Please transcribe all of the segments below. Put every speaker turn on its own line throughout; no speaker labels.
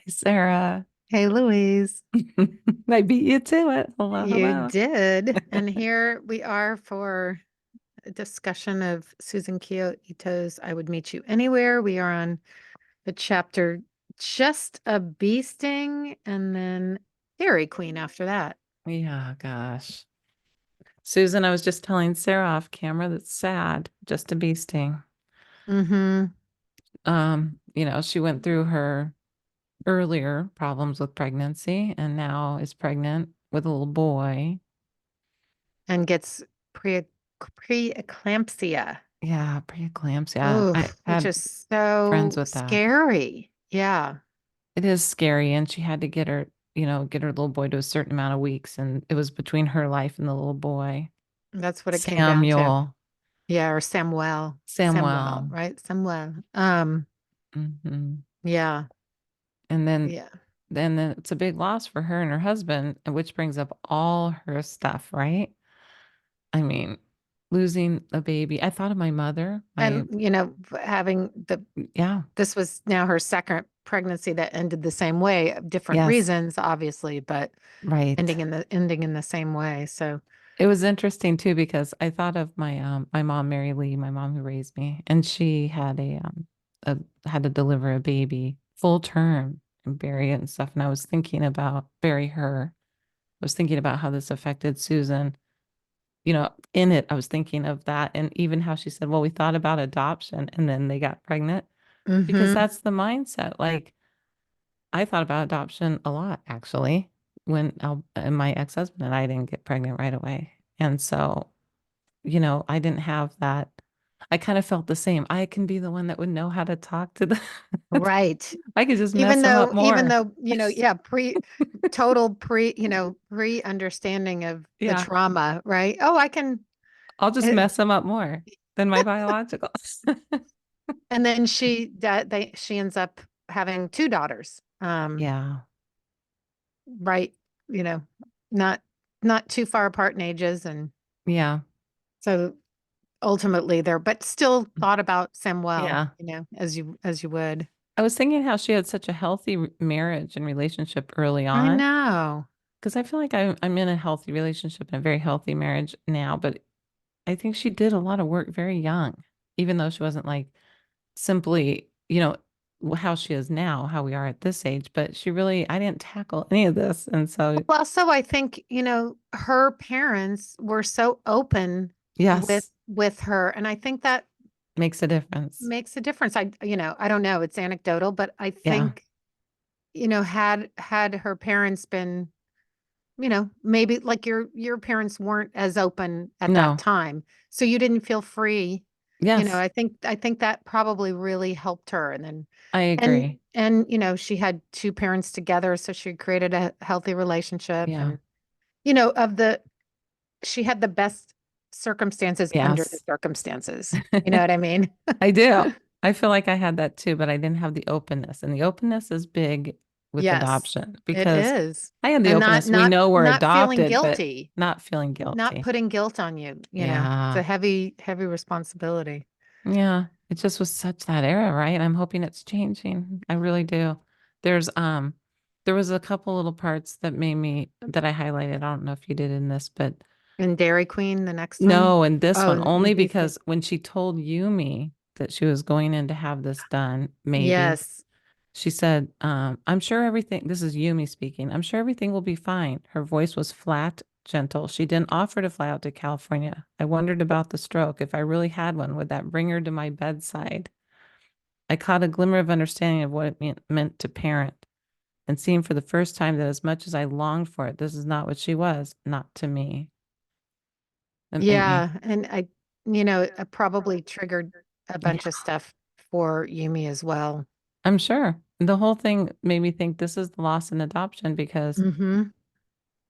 Sarah.
Hey, Louise.
I beat you to it. Hello,
You
hello.
did. And here we are for a discussion of Susan Kiyo Ito's I Would Meet You Anywhere. We are on the chapter Just a Bee Sting and then Dairy Queen after that.
Yeah, gosh. Susan, I was just telling Sarah off camera that's sad, just a bee sting.
Mm-hmm.
She went through her earlier problems with pregnancy and now is pregnant with a little boy.
And gets pre preeclampsia.
Yeah, preeclampsia. I
Oof, which
had
is
friends
so
with that.
scary. Yeah,
It is scary, and she had to get her little boy to a certain amount of weeks, and it was between her life and the little boy.
that's what it came down to.
Samuel.
Yeah, or Samuel. Samuel,
Samuel.
right? Samuel.
Hmm.
Yeah,
And then
yeah.
then it's a big loss for her and her husband, and which brings up all her stuff, right? I mean, losing a baby. I thought of my mother.
And,
My
having
Yeah,
this was now her second pregnancy that ended the same way, different
yes,
reasons, obviously, but
right.
ending in the same way. So,
It was interesting too because I thought of my mom, Mary Lee, my mom who raised me, and she had a had to deliver a baby full term and bury it and stuff. And I was thinking about bury her. I was thinking about how this affected Susan. In it, I was thinking of that and even how she said, well, we thought about adoption and then they got pregnant because
hmm
that's the mindset. Like I thought about adoption a lot actually when and my ex-husband and I didn't get pregnant right away. And so, I didn't have that. I kind of felt the same. I can be the one that would know how to talk to the,
right.
I could just mess
Even
them up
though, even
more.
though, yeah, total pre understanding of the
Yeah.
trauma, right? Oh, I can.
I'll just
eh,
mess them up more than my biological.
And then she ends up having two daughters.
Yeah.
Right, you know, not not too far apart in ages, and
Yeah.
so ultimately there, but still thought about Samuel,
Yeah.
as you would.
I was thinking how she had such a healthy marriage and relationship early
I
on.
know.
Because I feel like I'm in a healthy relationship and a very healthy marriage now, but I think she did a lot of work very young, even though she wasn't like simply, how she is now, how we are at this age. But I didn't tackle any of this. And so,
Well, so I think, her parents were so open with
yes,
with her, and I think that
makes a difference.
makes a difference. I don't know, it's anecdotal, but I
Yeah.
think, had her parents been, maybe like your parents weren't as open at that
No,
time, so you didn't feel free.
yes,
I think that probably really helped her. And then
I
and
agree.
and she had two parents together, so she created a healthy relationship.
Yeah.
And of the she had the best circumstances under the
Yes.
circumstances. You know what I mean?
I do. I feel like I had that too, but I didn't have the openness. And the openness is big with
Yes,
adoption
it
because
is.
I had the
And not
openness. We
not
know we're
not feeling
adopted, but
guilty,
not feeling
not
guilty.
putting guilt on you. It's a
Yeah.
heavy, heavy responsibility.
Yeah. It just was such that era, right? I'm hoping it's changing. I really do. There's there was a couple little parts that I highlighted. I don't know if you did in this, but
And Dairy Queen, the next one.
no, in this
Oh,
one
and
only
Bee Sting.
because when she told Yumi that she was going in to have this done, maybe
Yes.
she said, I'm sure everything, this is Yumi speaking, I'm sure everything will be fine. Her voice was flat, gentle. She didn't offer to fly out to California. I wondered about the stroke. If I really had one, would that bring her to my bedside? I caught a glimmer of understanding of what it meant to parent and seeing for the first time that as much as I longed for it, this is not what she was, not to me. That made me,
Yeah, and it probably triggered a
yeah,
bunch of stuff for Yumi as well.
I'm sure. The whole thing made me think this is the loss in adoption because
Hmm.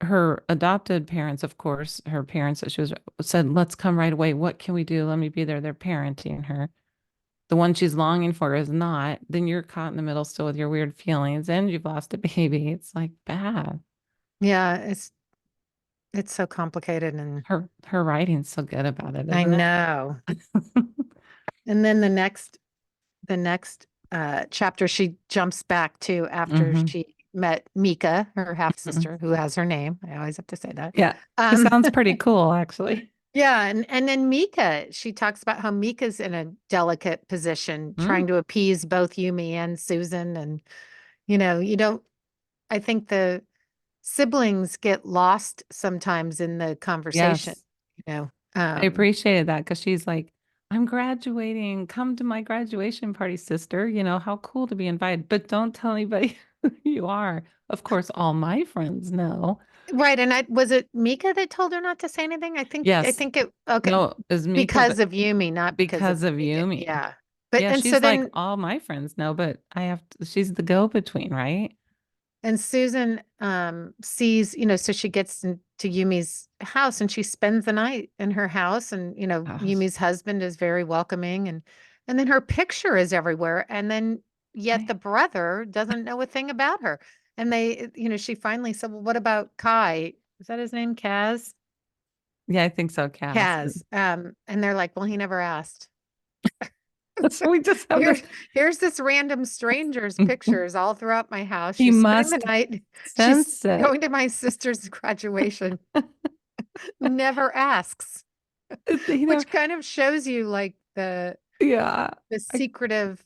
her adopted parents, of course, her parents that she was said, let's come right away. What can we do? Let me be there. They're parenting her. The one she's longing for is not. Then you're caught in the middle still with your weird feelings and you've lost a baby. It's like bad.
Yeah, it's so complicated, and
Her writing's so good about it,
I
isn't
know.
it?
And then the next chapter she jumps back to after
Hmm.
she met Mika, her half sister, who has her name. I always have to say that.
Yeah. She
Um,
sounds pretty cool, actually.
yeah, and then Mika, she talks about how Mika's in a delicate position, trying
Mm,
to appease both Yumi and Susan, and you don't. I think the siblings get lost sometimes in the conversation.
yes.
You know,
I appreciated that because she's like, I'm graduating. Come to my graduation party, sister. How cool to be invited, but don't tell anybody who you are. Of course, all my friends know.
right. And I was it Mika that told her not to say anything? I
Yes.
think it okay
No, it was Mika,
because
but
of Yumi, not because of
because of
Mika.
Yumi.
Yeah. But
Yeah,
and so
she's like,
then
all my friends know, but she's the go-between, right?
and Susan sees, so she gets into Yumi's house and she spends the night in her house and
Oh,
Yumi's husband is very welcoming and then her picture is everywhere and then yet
I,
the brother doesn't know a thing about her. And they, she finally said, "Well, what about Kai?" Is that his name? Kaz?
yeah, I think so, Cass.
Kaz. And they're like, "Well, he never asked."
So we just have
Here's
this.
here's this random stranger's pictures all throughout my house.
He
She's spending the
must
night. She's
sense it.
going to my sister's graduation. Never asks,
You know,
which kind of shows you like
yeah.
the
I,
secretive,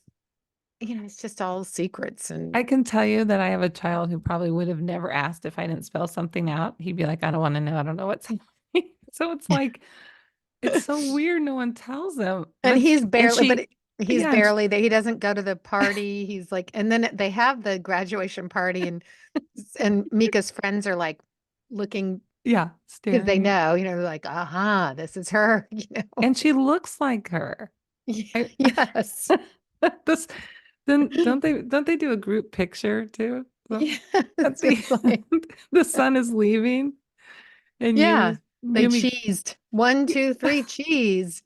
it's just all secrets and
I can tell you that I have a child who probably would have never asked if I didn't spell something out. He'd be like, I don't want to know. I don't know what's happening. So it's like, it's so weird. No one tells them.
and
But
he's
and
barely, but
she,
he's
yeah,
barely that he doesn't go to the party. He's like, and then they have the graduation party and Mika's friends are like looking
yeah,
because they
staring.
like, aha, this is her,
And she looks like her. I,
Yes.
this then don't they do a group picture too? So
Yes.
at the
It's like,
end, the sun is leaving and
yeah, they
Yumi
cheesed. One, two, three, cheese.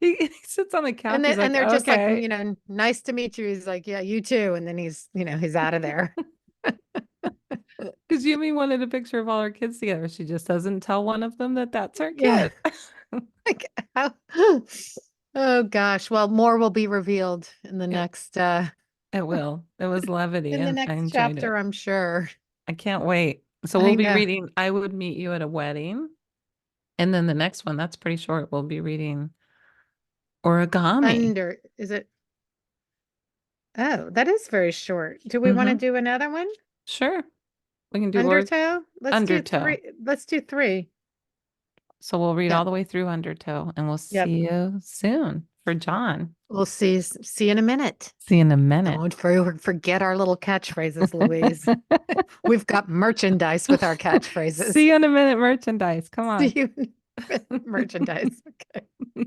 he sits on the couch.
And
He's
then and
like,
they're just like,
okay.
nice to meet you. He's like, yeah, you too. And then he's out of there.
Because Yumi wanted a picture of all her kids together. She just doesn't tell one of them that that's her
Yeah.
kid.
Like, how- oh gosh. Well, more will be revealed
It, it will. It was levity
in the
and I
next
enjoyed
chapter,
it.
I'm sure.
I can't wait. So we'll
I
be
know.
reading I Would Meet You at a Wedding. And then the next one, that's pretty short. We'll be reading Origami.
Is it? Oh, that is very short. Do we want to
Mm-hmm.
do another one?
Sure. We can do
Undertow? Let's do
Undertow.
three. Let's do three.
So we'll read
Yeah.
all the way through Undertow and we'll
Yep.
see you soon for John.
We'll see you in a minute.
See you in a minute.
Don't forget our little catchphrases, Louise. We've got merchandise with our catchphrases.
See you in a minute merchandise. Come
See
on.
you in merchandise. Okay.